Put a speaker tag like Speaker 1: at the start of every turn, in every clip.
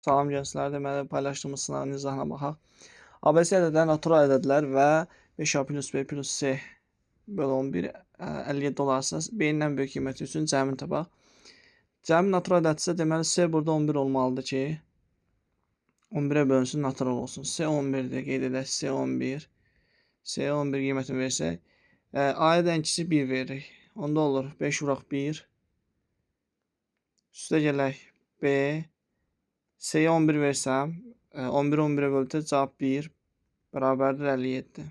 Speaker 1: Salam gençlər, deməli paylaşdığımız sınavın izahına baxaq. ABC ədədlər natural ədədlər və 5A plus B plus C bölü 11 57 olarsa B-nin ən böyük qiyməti üçün cəmini tapaq. Cəmi natural ədədsə deməli C burada 11 olmalıdır ki 11-ə bölünsün natural olsun. C 11-dir, qeyd edək C 11. C 11 qiymətini versək A-ya da ən kiçik 1 veririk. Onda olur 5 vuraq 1. Üstə gələk B. C-yə 11 versəm, 11-i 11-ə böldükdə cavab 1 bərabərdir 57.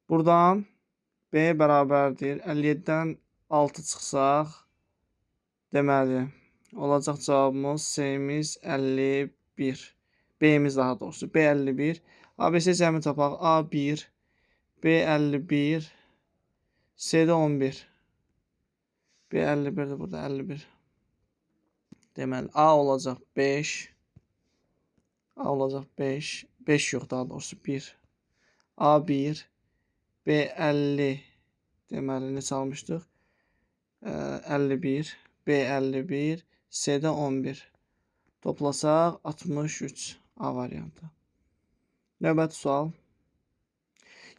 Speaker 1: Buradan B bərabərdir 57-dən 6 çıxsaq, deməli, olacaq cavabımız C-miz 51. B-miz daha doğrusu, B 51. ABC cəmi tapaq. A 1, B 51, C-də 11. B 51-dir burada, 51. Deməli, A olacaq 5. A olacaq 5. 5 yox, daha doğrusu 1. A 1. B 50. Deməli, neçə almışdıq? 51. B 51. C-də 11. Toplasaq 63. A variantı. Növbəti sual.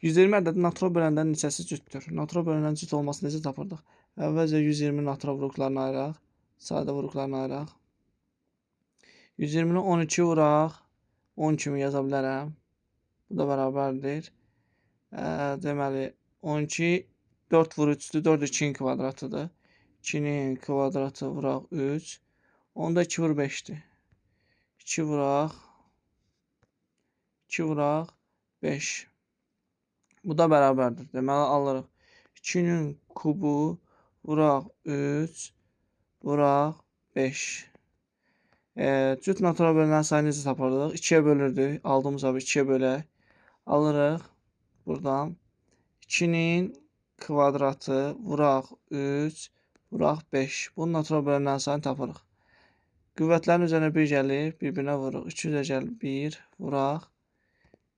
Speaker 1: 120 ədədi natural bölənlərin neçəsi cütdür? Natural bölənlərin cüt olmasını necə tapırdıq? Əvvəlcə 120 natural vuruqlarını ayıraq. Sadə vuruqlarını ayıraq. 120-ni 12 vuraq. 10 kimi yaza bilərəm. Bu da bərabərdir. Deməli, 12 4 vur 3-dür. 4 2-nin kvadratıdır. 2-nin kvadratı vuraq 3. Onda 2 vur 5-dir. 2 vuraq 5. Bu da bərabərdir. Deməli, alırıq. 2-nin kubu vuraq 3 vuraq 5. Cüt natural bölünən sayı necə tapardıq? 2-yə bölürdük. Aldığımız cavabı 2-yə bölək. Alırıq. Buradan 2-nin kvadratı vuraq 3 vuraq 5. Bunun natural bölünən sayını tapırıq. Qüvvətlərin üzərinə 1 gəlir. Bir-birinə vururuq. 2 üzə gəlir 1 vuraq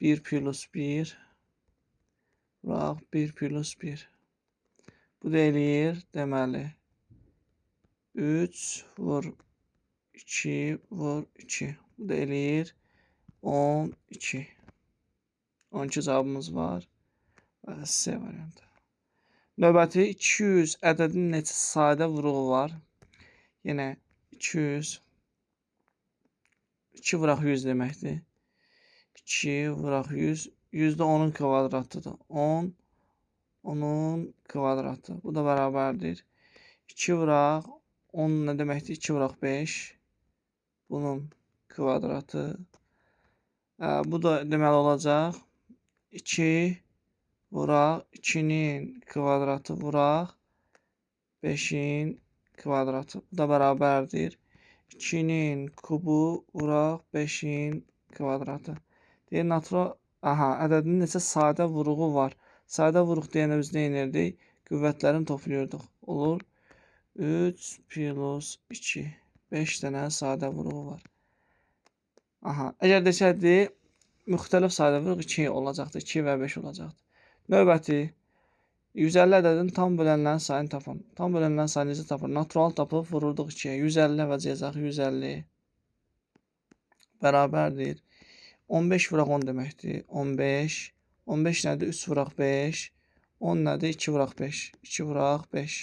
Speaker 1: 1 plus 1 vuraq 1 plus 1. Bu da eləyir. Deməli 3 vur 2 vur 2. Bu da eləyir 12. 12 cavabımız var. Və C variantı. Növbəti 200 ədədinin neçə sadə vuruğu var? Yenə 200. 2 vuraq 100 deməkdir. 2 vuraq 100. 100 də 10-un kvadratıdır. 10 10-un kvadratı. Bu da bərabərdir. 2 vuraq 10 nə deməkdir? 2 vuraq 5. Bunun kvadratı. Bu da deməli olacaq. 2 vuraq 2-nin kvadratı vuraq 5-in kvadratı. Bu da bərabərdir. 2-nin kubu vuraq 5-in kvadratı. Deyir, natural ədədinin neçə sadə vuruğu var? Sadə vuruq deyəndə biz nə edirdik? Qüvvətlərini toplayırdıq. Olur 3 plus 2. 5 dənə sadə vuruğu var. Əgər desəydi, müxtəlif sadə vuruq 2 olacaqdı. 2 və 5 olacaqdı. Növbəti 150 ədədin tam bölənlərin sayını tapın. Tam bölənlərin sayını necə tapır? Natural tapıb vururduq 2-yə. 150 əvəzləyəcək 150 bərabərdir. 15 vuraq 10 deməkdir. 15. 15 nədir? 3 vuraq 5. 10 nədir? 2 vuraq 5. 2 vuraq 5.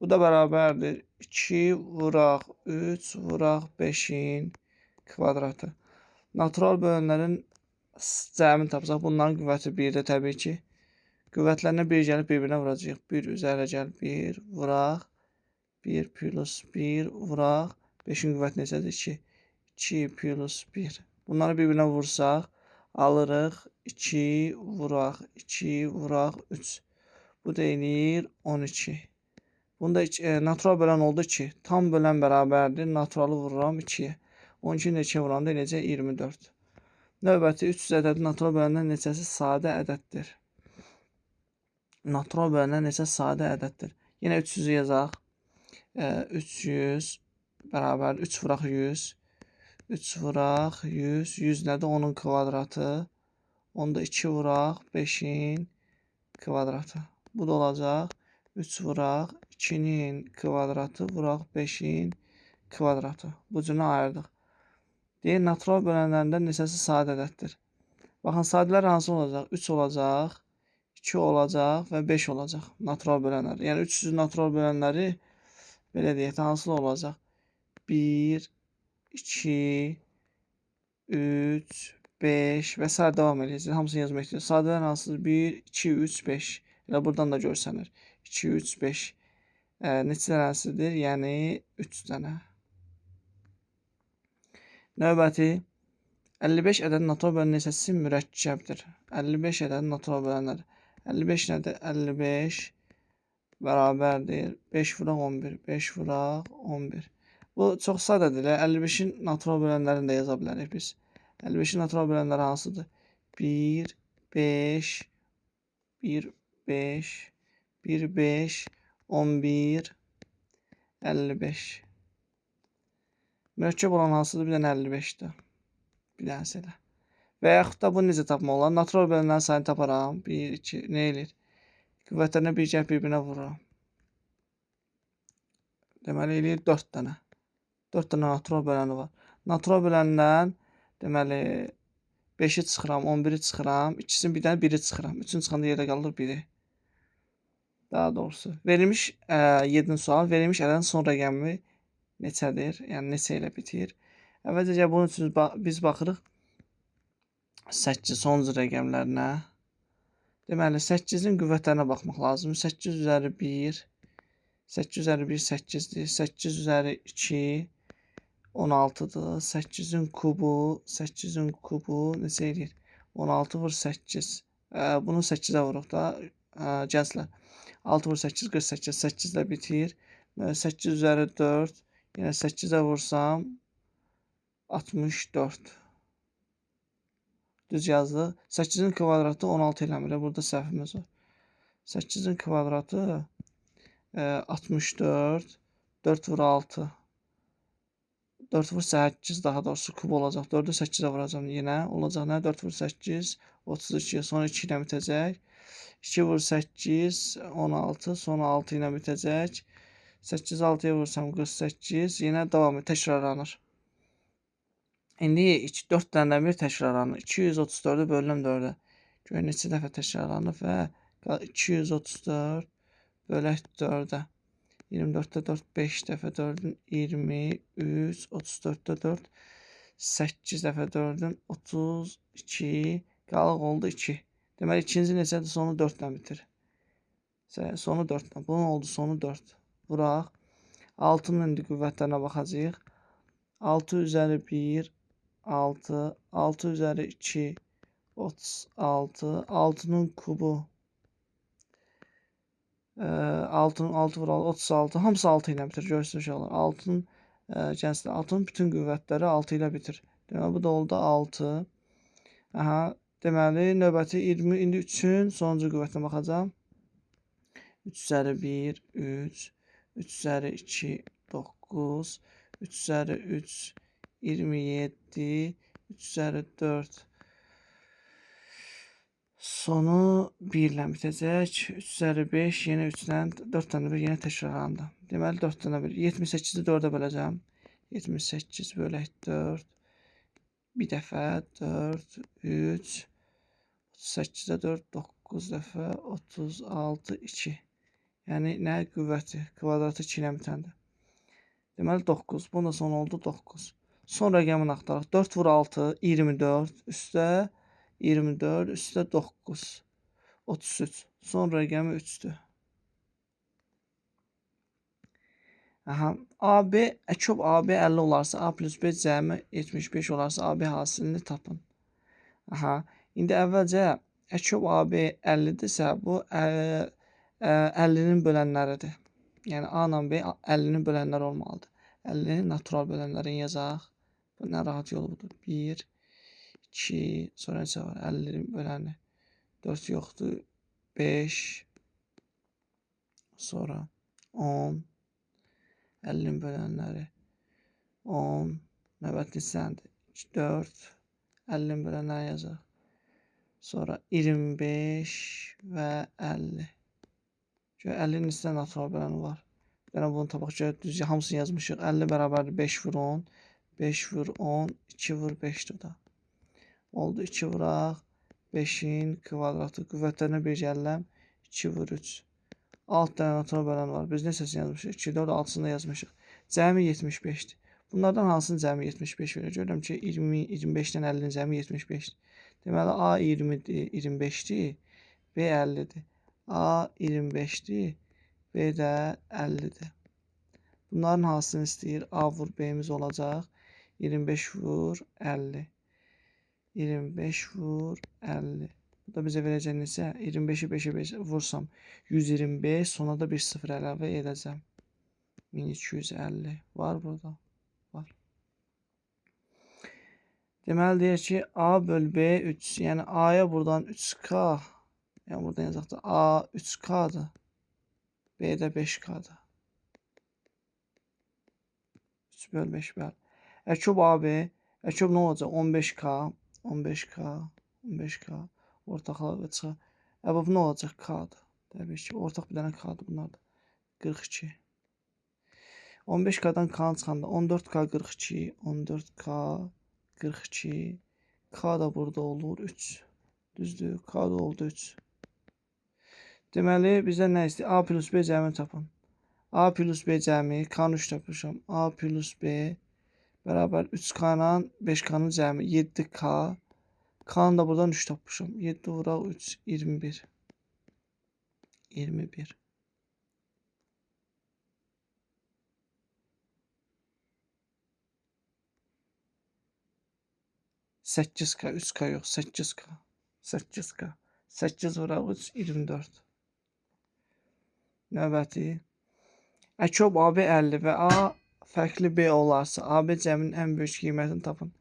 Speaker 1: Bu da bərabərdir. 2 vuraq 3 vuraq 5-in kvadratı. Natural bölənlərin cəmini tapsaq, bunların qüvvəti 1-dir təbii ki. Qüvvətlərinə 1 gəlib bir-birinə vuracaq. 1 üzərə gəl 1 vuraq. 1 plus 1 vuraq. 5-in qüvvəti necədir? 2. 2 plus 1. Bunları bir-birinə vursaq, alırıq. 2 vuraq 2 vuraq 3. Bu da eləyir 12. Bunda natural bölən oldu 2. Tam bölən bərabərdir. Naturalı vururam 2-yə. 12-ni də 2-yə vuranda eləyəcək 24. Növbəti 300 ədədi natural bölənlərin neçəsi sadə ədəddir? Natural bölənlər neçə sadə ədəddir? Yenə 300-ü yazaq. 300 bərabər 3 vuraq 100. 3 vuraq 100. 100 nədir? 10-un kvadratı. Onda 2 vuraq 5-in kvadratı. Bu da olacaq 3 vuraq 2-nin kvadratı vuraq 5-in kvadratı. Bu cürünü ayırdıq. Deyir, natural bölənlərindən neçəsi sadə ədəddir? Baxın, sadələr hansı olacaq? 3 olacaq, 2 olacaq və 5 olacaq natural bölənlər. Yəni 300 natural bölənləri belə deyək, hansılar olacaq? 1, 2, 3, 5 və s. davam edəcək. Hamısını yazmaq istəyir. Sadələr hansıdır? 1, 2, 3, 5. Elə buradan da görsənir. 2, 3, 5. Neçə dənəsidir? Yəni 3 dənə. Növbəti 55 ədəd natural bölən neçəsi mürəkkəbdir? 55 ədəd natural bölənlər. 55 nədir? 55 bərabərdir. 5 vuraq 11. 5 vuraq 11. Bu çox sadədir. 55-in natural bölənlərini də yaza bilərik biz. 55-in natural bölənləri hansıdır? 1, 5, 1, 5, 1, 5, 11, 55. Mürəkkəb olan hansıdır? Bir dənə 55-dir. Bir dənəsi elə. Və yaxud da bunu necə tapmaq olar? Natural bölənlərin sayını taparam. 1, 2, nə eləyir? Qüvvətlərinə bir gəlib bir-birinə vururam. Deməli, eləyir 4 dənə. 4 dənə natural böləni var. Natural böləndən, deməli, 5-i çıxıram, 11-i çıxıram, ikisinin bir dənə 1-i çıxıram. 3-ün çıxanda yerdə qalır 1-i. Daha doğrusu. Verilmiş 7-ci sual. Verilmiş ədədin son rəqəmi neçədir? Yəni, neçə ilə bitir? Əvvəlcə bunun üçün biz baxırıq 8 sonuncu rəqəmlərinə. Deməli, 8-in qüvvətlərinə baxmaq lazım. 8 üzəri 1, 8 üzəri 1 8-dir. 8 üzəri 2 16-dır. 8-in kubu, 8-in kubu neçə edir? 16 vur 8. Bunu 8-ə vuruq da, gənclər. 6 vur 8, 48. 8 ilə bitir. 8 üzəri 4, yenə 8-ə vursam 64. Düz yazdıq. 8-in kvadratı 16 eləmir. Burada səhvimiz var. 8-in kvadratı 64. 4 vur 6. 4 vur 8 daha doğrusu kub olacaq. 4-ü 8-ə vuracam yenə. Olacaq nə? 4 vur 8, 32. Sonra 2 ilə bitəcək. 2 vur 8, 16. Sonra 6 ilə bitəcək. 8 6-ya vursam 48. Yenə davam edir. Təkrarlanır. İndi 4 dənədən bir təkrarlanır. 234-ü bölünəm 4-ə. Görün neçə dəfə təkrarlanır və 234 bölək 4-ə. 24-də 4 5 dəfə 4-ün 23, 34-də 4 8 dəfə 4-ün 32, qalıq oldu 2. Deməli ikinci neçədir? Sonu 4 ilə bitir. Sonu 4 ilə. Bunun oldu sonu 4. Vuraq. 6-nın indi qüvvətlərinə baxacağıq. 6 üzəri 1 6, 6 üzəri 2, 36, 6-nın kubu, 6-nın 6 vur 36, hamısı 6 ilə bitir, görürsünüz uşaqlar. 6-nın, gənclər, 6-nın bütün qüvvətləri 6 ilə bitir. Deməli, bu da oldu 6. Aha, deməli, növbəti 20, indi 3-ün sonuncu qüvvətinə baxacam. 3 üzəri 1, 3, 3 üzəri 2, 9, 3 üzəri 3, 27, 3 üzəri 4. Sonu 1 ilə bitəcək. 3 üzəri 5, yenə 3-dən 4 dənə bir yenə təkrarlandı. Deməli 4 dənə bir. 78-i 4-ə böləcəm. 78 bölək 4. Bir dəfə 4, 3, 38-də 4, 9 dəfə 36, 2. Yəni nə qüvvəti? Kvadratı 2 ilə bitəndə. Deməli 9. Bunun da sonu oldu 9. Son rəqəmini axtaraq. 4 vur 6, 24. Üstə 24, üstə 9. 33. Son rəqəmi 3-dür. Aha. AB, əkub AB 50 olarsa, A plus B cəmi 75 olarsa, AB hasilini tapın. Aha. İndi əvvəlcə əkub AB 50-dirsə, bu 50-nin bölənləridir. Yəni A ilə B 50-nin bölənləri olmalıdır. 50-nin natural bölənlərini yazaq. Bu nə rahat yolu budur. 1, 2, sonra neçə var? 50-nin böləni. 4 yoxdur. 5, sonra 10, 50-nin bölənləri. 10, növbəti hissəndir. 4, 50-nin bölənləri yazaq. Sonra 25 və 50. 50-nin içində natural böləni var. Bir dənə bunu tapaq ki, düz hamısını yazmışıq. 50 bərabərdir 5 vur 10. 5 vur 10, 2 vur 5'dir da. Oldu 2 vuraq 5'in kvadratı. Qüvvətlərinə bir gəlirəm. 2 vur 3. 6 dənə natural bölən var. Biz neçəsini yazmışıq? 2, 4, 6'sını da yazmışıq. Cəmi 75'dir. Bunlardan hansının cəmi 75 verir? Görürəm ki 20, 25'dən 50'nin cəmi 75'dir. Deməli A 20'dir, 25'dir. B 50'dir. A 25'dir. B də 50'dir. Bunların hansını istəyir? A vur B'miz olacaq. 25 vur 50. 25 vur 50. Bu da bizə verəcək neçə? 25'i 5'e vursam 125. Sonra da bir 0 əlavə edəcəm. 1250. Var burada. Var. Deməli deyək ki A böl B 3. Yəni A'ya buradan 3K. Yəni buradan yazaq da A 3K'dır. B də 5K'dır. 3 böl 5 böl. Əkub AB. Əkub nə olacaq? 15K. 15K. 15K. Ortaqlar və çıxar. Əbab nə olacaq? K'dır. Təbii ki. Ortaq bir dənə K'dır bunlar da. 42. 15K'dan K'nı çıxanda 14K 42. 14K 42. K da burada olur 3. Düzdür. K da oldu 3. Deməli bizdən nə istəyir? A plus B cəmini tapın. A plus B cəmi, K'nı 3 tapmışam. A plus B bərabər 3K ilə 5K'nın cəmi 7K. K'nı da buradan 3 tapmışam. 7 vuraq 3, 21. 21. Səkkiz K, 3K yox, 8K. 8K. 8 vuraq 3, 24. Növbəti. Əkub AB 50 və A fərqli B olarsa, AB cəminin ən böyük qiymətini tapın.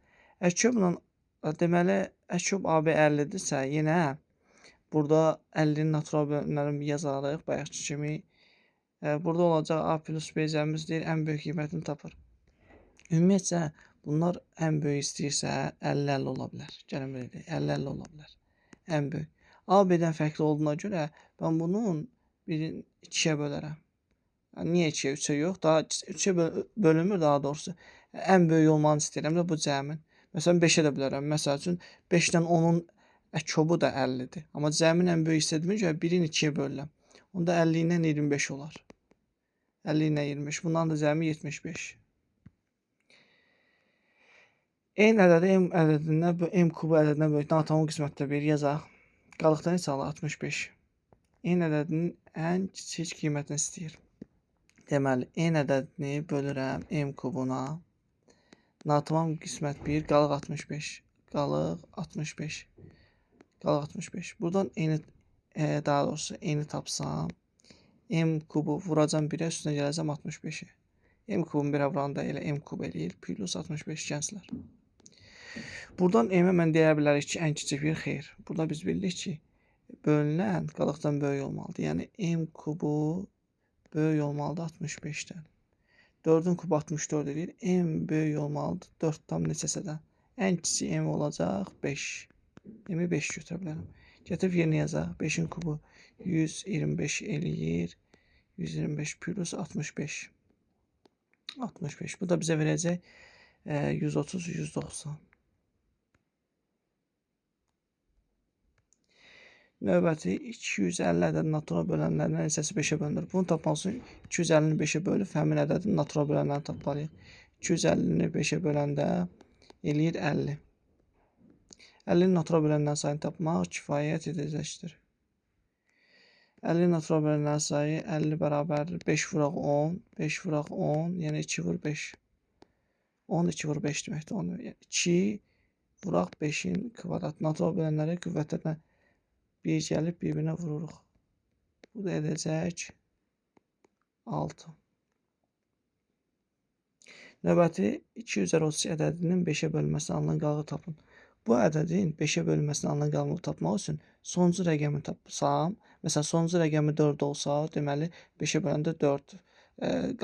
Speaker 1: Əkubla deməli, Əkub AB 50'dirsə, yenə burada 50'nin natural bölünlərini yazarıq, bayaqçı kimi. Burada olacaq A plus B cəmimiz deyir, ən böyük qiymətini tapır. Ümumiyyətcə, bunlar ən böyük istəyirsə 50-50 ola bilər. Gəlin belə deyək, 50-50 ola bilər. Ən böyük. A B-dən fərqli olduğuna görə mən bunun birini 2'ye bölərəm. Yəni, niyə 2'ye, 3'e yox? Daha 3'e bölünmür daha doğrusu. Ən böyük olmanı istəyirəm də bu cəmin. Məsələn 5'e də bölərəm. Məsəl üçün 5'dən 10'un əkobu da 50'dir. Amma cəmin ən böyük istədiyimə görə 1'in 2'ye bölürəm. Onda 50 ilə 25 olar. 50 ilə 25. Bundan da cəmi 75. N ədədi M ədədindən, M kubu ədədindən böyük natamın qismətdə 1 yazaq. Qalıqda neçə alır? 65. N ədədinin ən kiçik qiymətini istəyir. Deməli, N ədədini bölürəm M kubuna. Natamam qismət 1, qalıq 65. Qalıq 65. Qalıq 65. Buradan N, daha doğrusu N tapsam, M kubu vuracam 1'ə, üstünə gələcəm 65'e. M kubun 1'ə vuranda elə M kub eləyir, plus 65 gənclər. Buradan M-ə mən deyə bilərik ki, ən kiçik bir xeyr. Burada biz bildik ki, bölünən qalıqdan böyük olmalıdır. Yəni M kubu böyük olmalıdır 65'dən. 4'ün kubu 64 edir. M böyük olmalıdır 4 tam neçəsədən. Ən kiçik M olacaq 5. M-i 5 götürə bilərəm. Gətirib yerinə yazaq. 5'in kubu 125 eləyir. 125 plus 65. 65. Bu da bizə verəcək 130, 190. Növbəti 250 ədəd natural bölənlərindən hissəsi 5'e bölünür. Bunu tapmaq üçün 250'ni 5'e bölüb həmin ədədin natural bölənlərini tapmalıyıq. 250'ni 5'e böləndə eləyir 50. 50'nin natural bölənlərin sayını tapmaq kifayət edəcəkdir. 50'nin natural bölənlərin sayı 50 bərabərdir 5 vuraq 10. 5 vuraq 10, yəni 2 vur 5. 10, 2 vur 5 deməkdir. Yəni 2 vuraq 5'in kvadrat. Natural bölənləri qüvvətlərinə bir gəlib bir-birinə vururuq. Bu da edəcək 6. Növbəti 232 ədədinin 5'e bölünməsini alınan qalığı tapın. Bu ədədin 5'e bölünməsini alınan qalığını tapmaq üçün sonuncu rəqəmi tapsam, məsələn sonuncu rəqəmi 4 olsa, deməli 5'e böləndə 4,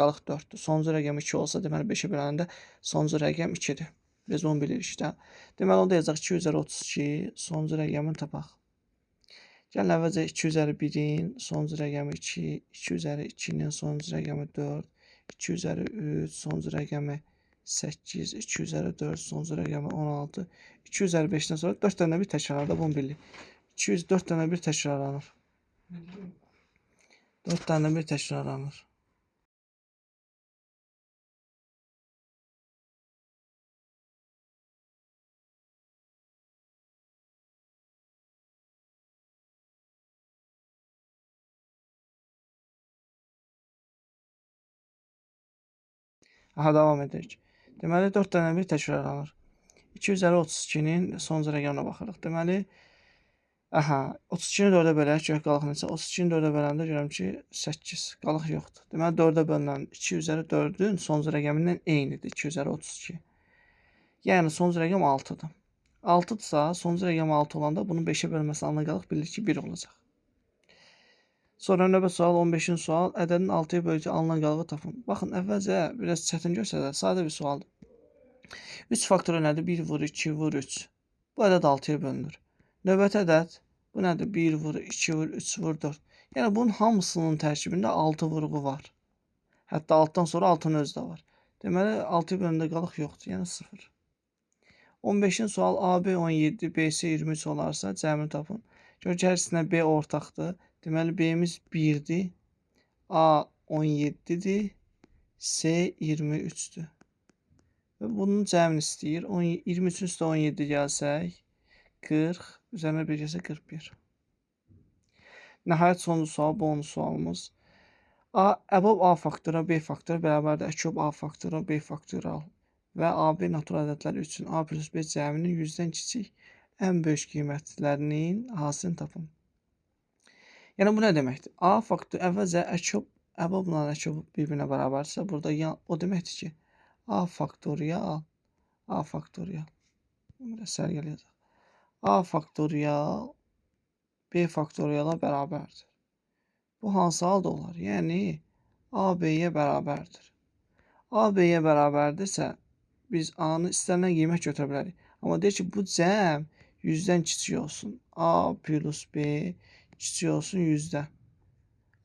Speaker 1: qalıq 4'dür. Sonuncu rəqəmi 2 olsa, deməli 5'e böləndə sonuncu rəqəm 2'dir. Biz onu bilirik də. Deməli onda yazacaq 232, sonuncu rəqəmini tapaq. Gəlin əvvəlcə 2 üzəri 1-in sonuncu rəqəmi 2, 2 üzəri 2-nin sonuncu rəqəmi 4, 2 üzəri 3, sonuncu rəqəmi 8, 2 üzəri 4, sonuncu rəqəmi 16, 2 üzəri 5-dən sonra 4 dənə bir təkrarda bunu bildik. 204 dənə bir təkrarlanır. 4 dənə bir təkrarlanır. Aha, davam edirik. Deməli 4 dənə bir təkrarlanır. 2 üzəri 32-nin sonuncu rəqəminə baxırıq. Deməli, aha, 32-ni 4-ə bölək, görək qalıq neçə. 32-ni 4-ə böləndə görürəm ki, 8. Qalıq yoxdur. Deməli 4-ə bölünən 2 üzəri 4-ün sonuncu rəqəmindən eynidir. 2 üzəri 32. Yəni sonuncu rəqəm 6-dır. 6-dırsa, sonuncu rəqəm 6 olanda bunun 5-ə bölünməsi anına qalıq bilir ki, 1 olacaq. Sonra növbət sual 15-ci sual. Ədədin 6-ya bölgü alınan qalığı tapın. Baxın, əvvəlcə biraz çətin görsələr, sadə bir sualdır. 3 faktoru nədir? 1 vur 2 vur 3. Bu ədəd 6-ya bölünür. Növbəti ədəd bu nədir? 1 vur 2 vur 3 vur 4. Yəni bunun hamısının tərkibində 6 vurğu var. Hətta altdan sonra 6-nın özü də var. Deməli 6-ya bölündə qalıq yoxdur, yəni 0. 15-ci sual AB 17, BC 23 olarsa cəmini tapın. Gör ki, hər ikisinə B ortaqdır. Deməli B-miz 1-dir, A 17-dir, C 23-dür. Və bunun cəmini istəyir. 23-ün üstə 17 gəlsək, 40, üzərinə 1 gəlsə 41. Nəhayət sonuncu sual, bonus sualımız. Əbob A faktora B faktora bərabərdir əkob A faktora B faktoral və AB natural ədədləri üçün A plus B cəminin 100-dən kiçik ən böyük qiymətlərinin hasilini tapın. Yəni bu nə deməkdir? A faktor əvvəlcə əbobla əkob bir-birinə bərabərdirsə, burada o deməkdir ki, A faktorial sərgələyəcək. A faktorial B faktoriala bərabərdir. Bu hansı halda olar? Yəni A B-yə bərabərdir. A B-yə bərabərdirsə, biz A-nı istənilən qiymət götürə bilərik. Amma deyir ki, bu cəm 100-dən kiçik olsun. A plus B kiçik olsun 100-dən.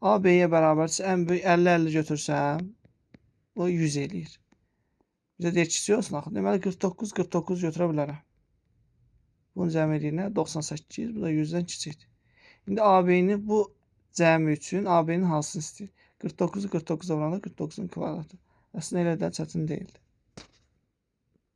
Speaker 1: A B-yə bərabərdirsə, ən böyük 50-50 götürsəm, o 100 eləyir. Bizə deyir kiçik olsun axı. Deməli 49 götürə bilərəm. Bunun cəm eləyinə 98, bu da 100-dən kiçikdir. İndi AB-ni bu cəmi üçün AB-nin hansını istəyir? 49-u 49-a vuranda 49-un kvadratı. Əslində elə də çətin deyildi.